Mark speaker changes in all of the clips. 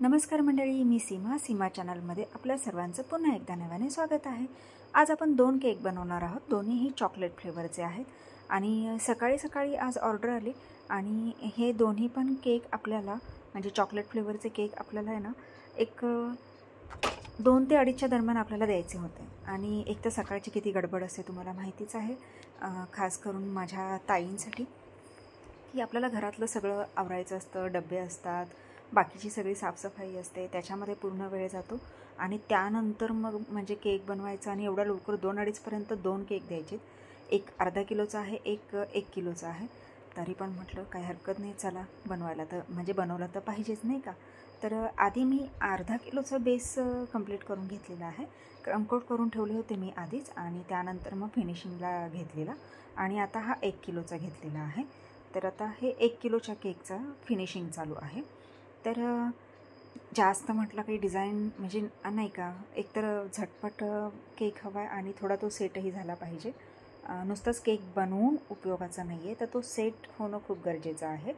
Speaker 1: नमस्कार मंडळी, मी सीमा चॅनलमध्ये आपल्या सर्वांचं पुन्हा एकदा नव्याने स्वागत आहे। आज आपण 2 केक बनवणार आहोत। दोन्हीही चॉकलेट फ्लेवरचे आहेत आणि सकाळी आज ऑर्डर आली आणि हे दोन्ही पण केक आपल्याला म्हणजे चॉकलेट फ्लेवरचे केक आपल्याला आहे ना एक 2 ते 2:30च्या दरम्यान आपल्याला द्यायचे होते आणि एक तर सकाळची किती गडबड असते तुम्हाला माहितीच आहे, खास करून माझ्या ताईंसाठी की आपल्याला घरातलं सगळं आवरायचं असतं, डबे असतात, बाकीची सगळी साफसफाई असते, त्याच्यामध्ये पूर्ण वेळ जातो आणि त्यानंतर मग म्हणजे केक बनवायचा आणि एवढा लवकर 2-2:30 पर्यंत 2 केक द्यायचे। एक अर्धा किलोचा आहे, एक 1 किलोचा आहे। तरी पण म्हटलं काही हरकत नाही, चला बनवायला तर म्हणजे बनवलं तर पाहिजेच नाही का। तर आधी मी अर्धा किलोचा बेस कंप्लीट करून घेतलेला आहे, क्रमकोट करून ठेवले होते मी आधीच आणि त्यानंतर मग फिनिशिंगला घेतलेला आणि आता हा 1 किलोचा घेतलेला आहे। तर आता हे 1 किलोच्या केकचा फिनिशिंग चालू आहे। तर जास्त म्हटलं काही डिझाईन म्हणजे नाही का, एकतर झटपट केक हवा आहे आणि थोडा तो सेटही झाला पाहिजे। नुसतंच केक बनवून उपयोगाचा नाही आहे, तर तो सेट होणं खूप गरजेचं आहे।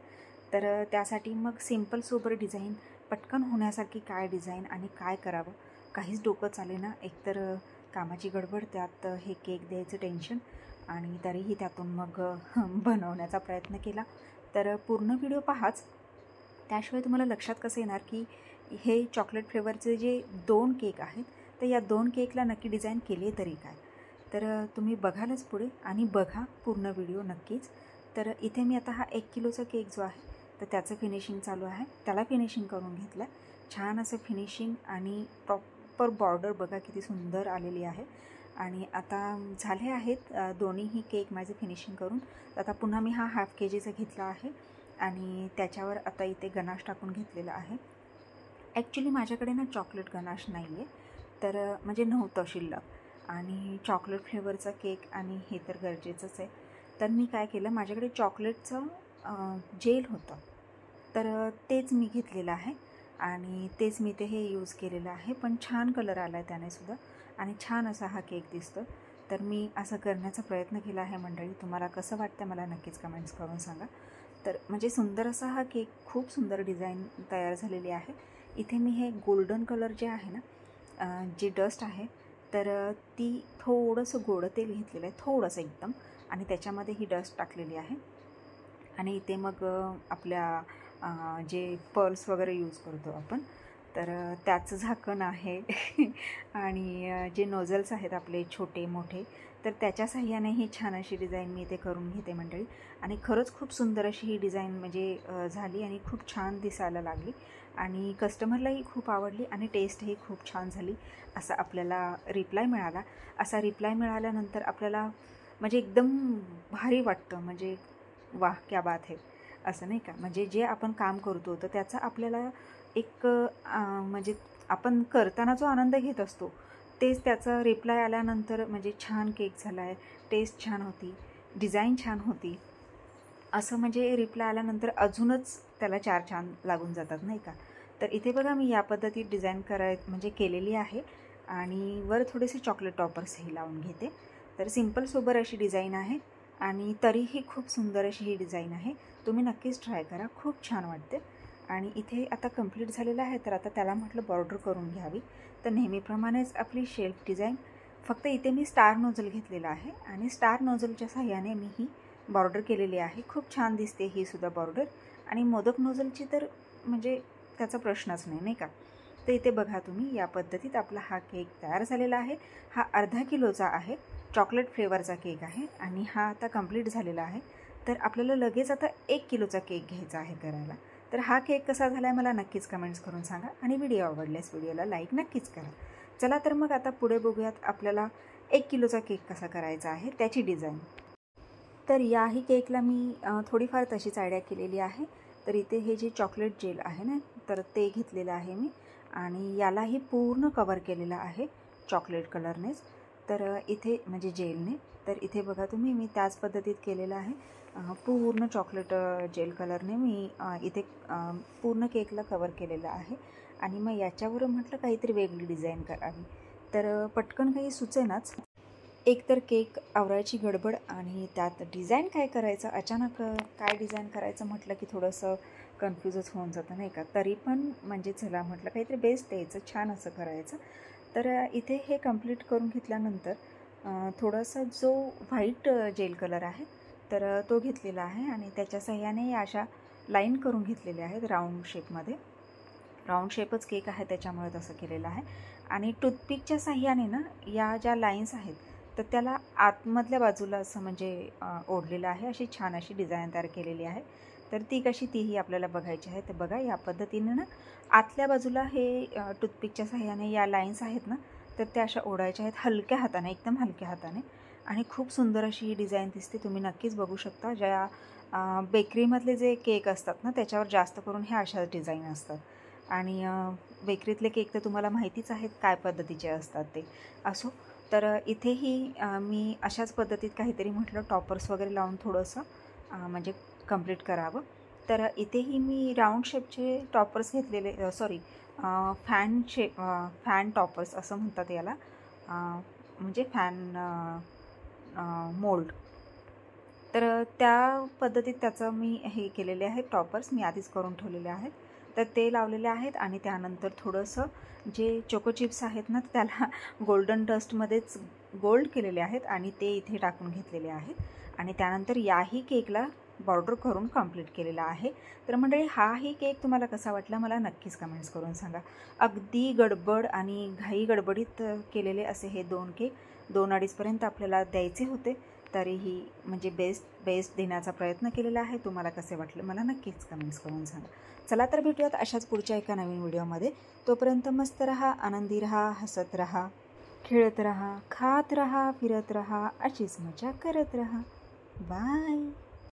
Speaker 1: तर त्यासाठी मग सिंपल सोबर डिझाईन पटकन होण्यासारखी काय डिझाईन आणि काय करावं काहीच डोकं चाले ना। एकतर कामाची गडबड, त्यात हे केक द्यायचं टेन्शन आणि तरीही त्यातून मग बनवण्याचा प्रयत्न केला। तर पूर्ण व्हिडिओ पाहाच, त्याशिवाय तुम्हाला लक्षात कसं येणार की हे चॉकलेट फ्लेवरचे जे 2 केक आहेत तर या 2 केकला नक्की डिझाईन केली तरी काय। तर तुम्ही बघालच पुढे आणि बघा पूर्ण व्हिडिओ नक्कीच। तर इथे मी आता हा 1 किलोचा केक जो आहे तर त्याचं फिनिशिंग चालू आहे, त्याला फिनिशिंग करून घेतलं। छान असं फिनिशिंग आणि प्रॉपर बॉर्डर बघा किती सुंदर आलेली आहे आणि आता झाले आहेत दोन्हीही केक माझे फिनिशिंग करून। आता पुन्हा मी हा हाफ केजीचा घेतला आहे आणि त्याच्यावर आता इथे गनाश टाकून घेतलेला आहे। ॲक्च्युली माझ्याकडे ना चॉकलेट गनाश नाही आहे, तर म्हणजे नव्हतं शिल्लक आणि चॉकलेट फ्लेवरचा केक आणि हे तर गरजेचंच आहे। तर मी काय केलं, माझ्याकडे चॉकलेटचं जेल होतं तर तेच मी घेतलेलं आहे आणि तेच मी ते हे यूज केलेलं आहे। पण छान कलर आला आहे त्याने सुद्धा आणि छान असा हा केक दिसतो। तर मी असं करण्याचा प्रयत्न केला आहे मंडळी, तुम्हाला कसं वाटतं मला नक्कीच कमेंट्स करून सांगा। तर म्हणजे सुंदर असा हा केक, खूप सुंदर डिझाईन तयार झालेली आहे। इथे मी हे गोल्डन कलर जे आहे ना, जी डस्ट आहे तर ती थोडंसं गोड तेल घेतलेलं आहे, थोडंसं एकदम, आणि त्याच्यामध्ये ही डस्ट टाकलेली आहे आणि इथे मग आपल्या जे पर्ल्स वगैरे यूज करतो आपण तर त्याचं झाकण आहे आणि जे नोझल्स आहेत आपले छोटे मोठे तर त्याच्या साह्याने ही छान अशी डिझाईन मी इथे करून घेते मंडळी। आणि खरंच खूप सुंदर अशी ही डिझाईन म्हणजे झाली आणि खूप छान दिसायला लागली आणि कस्टमरलाही खूप आवडली आणि टेस्टही खूप छान झाली असा आपल्याला रिप्लाय मिळाला। असा रिप्लाय मिळाल्यानंतर आपल्याला म्हणजे एकदम भारी वाटतं, म्हणजे वाह क्या बात है असं नाही का। म्हणजे जे आपण काम करतो तर त्याचा आपल्याला एक म्हणजे आपण करताना जो आनंद घेत असतो तेच त्याचा रिप्लाय आल्यानंतर म्हणजे छान केक झाला आहे, टेस्ट छान होती, डिझाईन छान होती, असं म्हणजे रिप्लाय आल्यानंतर अजूनच त्याला 4 छान लागून जातात नाही का। तर इथे बघा मी या पद्धतीत डिझाईन म्हणजे केलेली आहे आणि वर थोडेसे चॉकलेट टॉपर्सही लावून घेते। तर सिंपल सोबर अशी डिझाईन आहे आणि तरीही खूप सुंदर अशी ही डिझाईन आहे, तुम्ही नक्कीच ट्राय करा, खूप छान वाटते। आणि इथे आता कंप्लीट झालेलं आहे तर आता त्याला म्हटलं बॉर्डर करून घ्यावी। तर नेहमीप्रमाणेच आपली शेल्फ डिझाईन, फक्त इथे मी स्टार नोझल घेतलेला आहे आणि स्टार नोझलच्या साह्याने मी ही बॉर्डर केलेली आहे। खूप छान दिसते ही सुद्धा बॉर्डर आणि मोदक नोझलची तर म्हणजे त्याचा प्रश्नच नाही का। तर इथे बघा तुम्ही या पद्धतीत आपला हा केक तयार झालेला आहे। हा अर्धा किलोचा आहे, चॉकलेट फ्लेवरचा केक आहे आणि हा आता कंप्लीट झालेला आहे। तर आपल्याला लगेच आता 1 किलोचा केक घ्यायचा आहे करायला। तर हा केक कसा झाला आहे मला नक्कीच कमेंट्स करून सांगा आणि व्हिडिओ आवडल्यास व्हिडिओला लाईक नक्कीच करा। चला तर मग आता पुढे बघूयात आपल्याला 1 किलोचा केक कसा करायचा आहे त्याची डिझाईन। तर याही केकला मी थोडीफार तशीच आयडिया केलेली आहे। तर इथे हे जे चॉकलेट जेल आहे ना तर ते घेतलेलं आहे मी आणि यालाही पूर्ण कवर केलेलं आहे चॉकलेट कलरनेच। तर इथे म्हणजे जेलने, तर इथे बघा तुम्ही मी त्याच पद्धतीत केलेलं आहे, पूर्ण चॉकलेट जेल कलरने मी इथे पूर्ण केकला कवर केलेलं आहे। आणि मग याच्यावर म्हटलं काहीतरी वेगळी डिझाईन करावी, तर पटकन काही सुचेनाच, एकतर केक आवरायची गडबड आणि त्यात डिझाईन काय करायचं, अचानक काय डिझाईन करायचं म्हटलं की थोडंसं कन्फ्यूजच होऊन जातं नाही का. तरी पण म्हणजे चला म्हटलं काहीतरी बेस्ट द्यायचं, छान असं करायचं. तर इथे हे कंप्लीट करून घेतल्यानंतर थोडंसं जो व्हाईट जेल कलर आहे तर तो घेतलेला आहे आणि त्याच्या साह्याने या अशा लाईन करून घेतलेल्या आहेत राऊंड शेपमध्ये. राऊंड शेपच केक आहे त्याच्यामुळे तसं केलेलं आहे. आणि टूथपिकच्या साह्याने ना या ज्या लाईन्स आहेत तर त्याला आतमधल्या बाजूला असं म्हणजे ओढलेलं आहे. अशी छान अशी डिझाईन तयार केलेली आहे. तर ती कशी तीही आपल्याला बघायची आहे. तर बघा या पद्धतीने ना आतल्या बाजूला हे टूथपिकच्या साह्याने या लाईन्स आहेत ना तर त्या अशा ओढायच्या आहेत हलक्या हाताने, एकदम हलक्या हाताने. आणि खूप सुंदर अशी ही डिझाईन दिसते. तुम्ही नक्कीच बघू शकता. ज्या बेकरीमधले जे केक असतात ना त्याच्यावर जास्त करून ह्या अशा डिझाईन असतात. आणि बेकरीतले केक तर तुम्हाला माहितीच आहेत काय पद्धतीचे असतात ते. असो, तर इथेही मी अशाच पद्धतीत काहीतरी म्हटलं टॉपर्स वगैरे लावून थोडंसं म्हणजे कंप्लीट करावं. तर इथेही मी राऊंड शेपचे टॉपर्स घेतलेले, फॅन टॉपर्स असं म्हणतात याला, म्हणजे फॅन मोल्ड. तर त्या पद्धतीत त्याचं मी हे केलेले आहेत टॉपर्स, मी आधीच करून ठेवलेले आहेत. तर ते लावलेले आहेत. आणि त्यानंतर थोडंसं जे चोको चिप्स आहेत ना त्याला गोल्डन डस्टमध्येच गोल्ड केलेले आहेत आणि ते इथे टाकून घेतलेले आहेत. आणि त्यानंतर याही केकला बॉर्डर करून कंप्लीट केलेला आहे. तर मंडळी हाही केक तुम्हाला कसा वाटला मला नक्कीच कमेंट्स करून सांगा. अगदी गडबड आणि घाई गडबडीत केलेले असे हे 2 केक 2-2:30पर्यंत आपल्याला द्यायचे होते. तरीही म्हणजे बेस्ट देण्याचा प्रयत्न केलेला आहे. तुम्हाला कसे वाटले मला नक्कीच कमेंट्स करून सांगा. चला तर भेटूयात अशाच पुढच्या एका नवीन व्हिडिओमध्ये. तोपर्यंत मस्त रहा, आनंदी रहा, हसत रहा, खेळत रहा, खात रहा, फिरत रहा, अशीच मजा करत रहा. बाय.